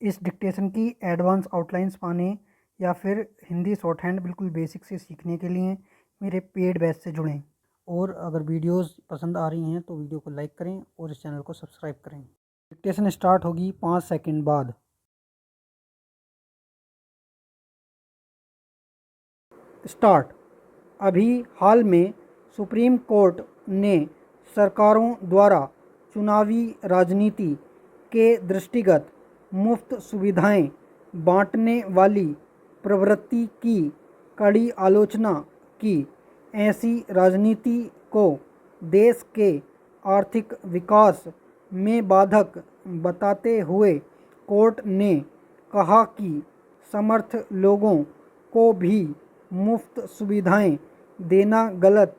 इस डिक्टेशन की advance outlines पाने या फिर हिंदी शॉर्ट हैंड बिल्कुल बेसिक से सीखने के लिए मेरे पेड बैच से जुड़ें। और अगर वीडियोस पसंद आ रही हैं तो वीडियो को लाइक करें और इस चैनल को सब्सक्राइब करें। डिक्टेशन स्टार्ट होगी 5 सेकंड बाद। स्टार्ट। अभी हाल में सुप्रीम कोर्ट ने सरकारों द्वारा चुनावी राजनीति के दृष्टिगत मुफ्त सुविधाएं बांटने वाली प्रवृत्ति की कड़ी आलोचना की। ऐसी राजनीति को देश के आर्थिक विकास में बाधक बताते हुए कोर्ट ने कहा कि समर्थ लोगों को भी मुफ्त सुविधाएं देना गलत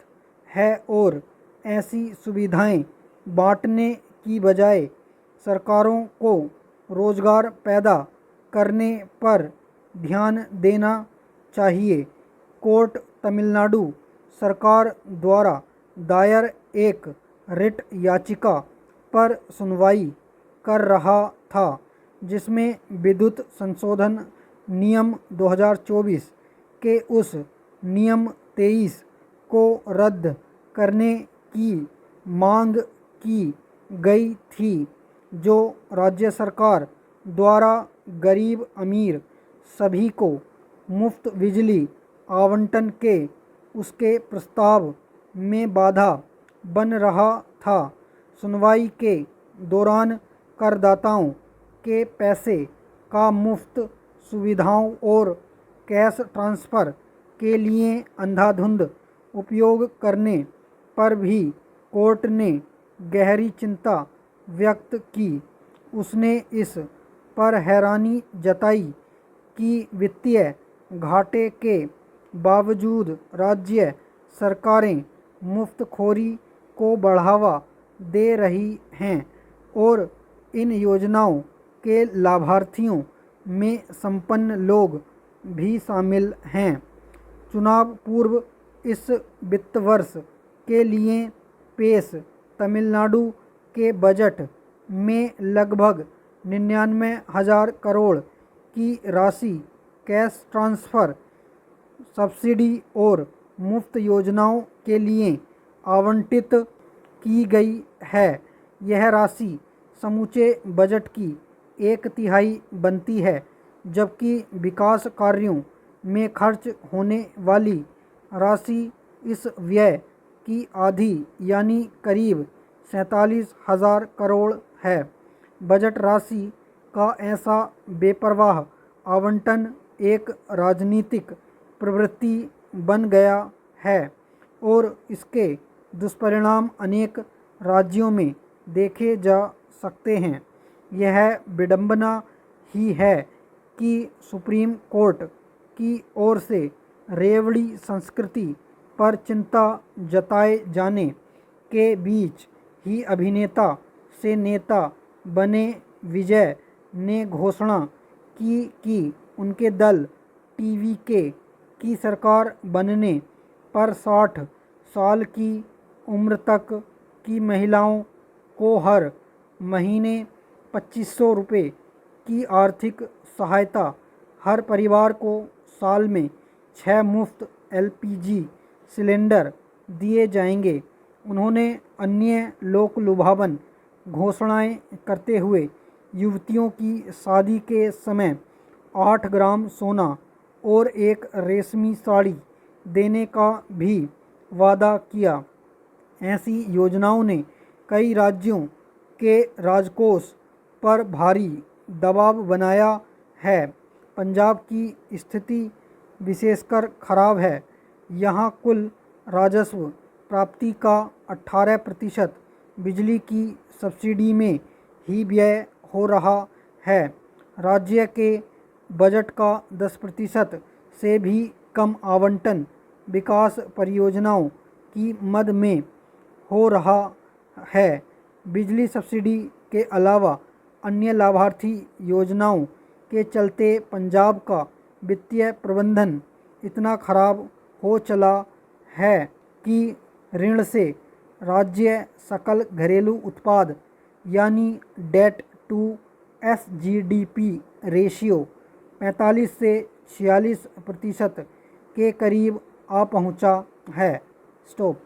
है और ऐसी सुविधाएं बांटने की बजाय सरकारों को रोजगार पैदा करने पर ध्यान देना चाहिए। कोर्ट तमिलनाडु सरकार द्वारा दायर एक रिट याचिका पर सुनवाई कर रहा था, जिसमें विद्युत संशोधन नियम 2024 के उस नियम 23 को रद्द करने की मांग की गई थी जो राज्य सरकार द्वारा गरीब अमीर सभी को मुफ्त बिजली आवंटन के उसके प्रस्ताव में बाधा बन रहा था। सुनवाई के दौरान करदाताओं के पैसे का मुफ्त सुविधाओं और कैश ट्रांसफ़र के लिए अंधाधुंध उपयोग करने पर भी कोर्ट ने गहरी चिंता व्यक्त की। उसने इस पर हैरानी जताई कि वित्तीय घाटे के बावजूद राज्य सरकारें मुफ्तखोरी को बढ़ावा दे रही हैं और इन योजनाओं के लाभार्थियों में संपन्न लोग भी शामिल हैं। चुनाव पूर्व इस वित्त वर्ष के लिए पेश तमिलनाडु के बजट में लगभग 99,000 करोड़ की राशि कैश ट्रांसफ़र, सब्सिडी और मुफ्त योजनाओं के लिए आवंटित की गई है। यह राशि समूचे बजट की 1/3 बनती है, जबकि विकास कार्यों में खर्च होने वाली राशि इस व्यय की आधी यानी करीब 47,000 करोड़ है। बजट राशि का ऐसा बेपरवाह आवंटन एक राजनीतिक प्रवृत्ति बन गया है और इसके दुष्परिणाम अनेक राज्यों में देखे जा सकते हैं। यह विडंबना ही है कि सुप्रीम कोर्ट की ओर से रेवड़ी संस्कृति पर चिंता जताए जाने के बीच ही अभिनेता से नेता बने विजय ने घोषणा की कि उनके दल टीवीके की सरकार बनने पर 60 साल की उम्र तक की महिलाओं को हर महीने 2,500 रुपये की आर्थिक सहायता, हर परिवार को साल में 6 मुफ्त एलपीजी सिलेंडर दिए जाएंगे। उन्होंने अन्य लोकलुभावन घोषणाएं करते हुए युवतियों की शादी के समय 8 ग्राम सोना और एक रेशमी साड़ी देने का भी वादा किया। ऐसी योजनाओं ने कई राज्यों के राजकोष पर भारी दबाव बनाया है। पंजाब की स्थिति विशेषकर खराब है। यहाँ कुल राजस्व प्राप्ति का 18% बिजली की सब्सिडी में ही व्यय हो रहा है। राज्य के बजट का 10% से भी कम आवंटन विकास परियोजनाओं की मद में हो रहा है। बिजली सब्सिडी के अलावा अन्य लाभार्थी योजनाओं के चलते पंजाब का वित्तीय प्रबंधन इतना खराब हो चला है कि ऋण से राज्य सकल घरेलू उत्पाद यानी डेट टू SGDP रेशियो 45 से 46% के करीब आ पहुंचा है। स्टॉप।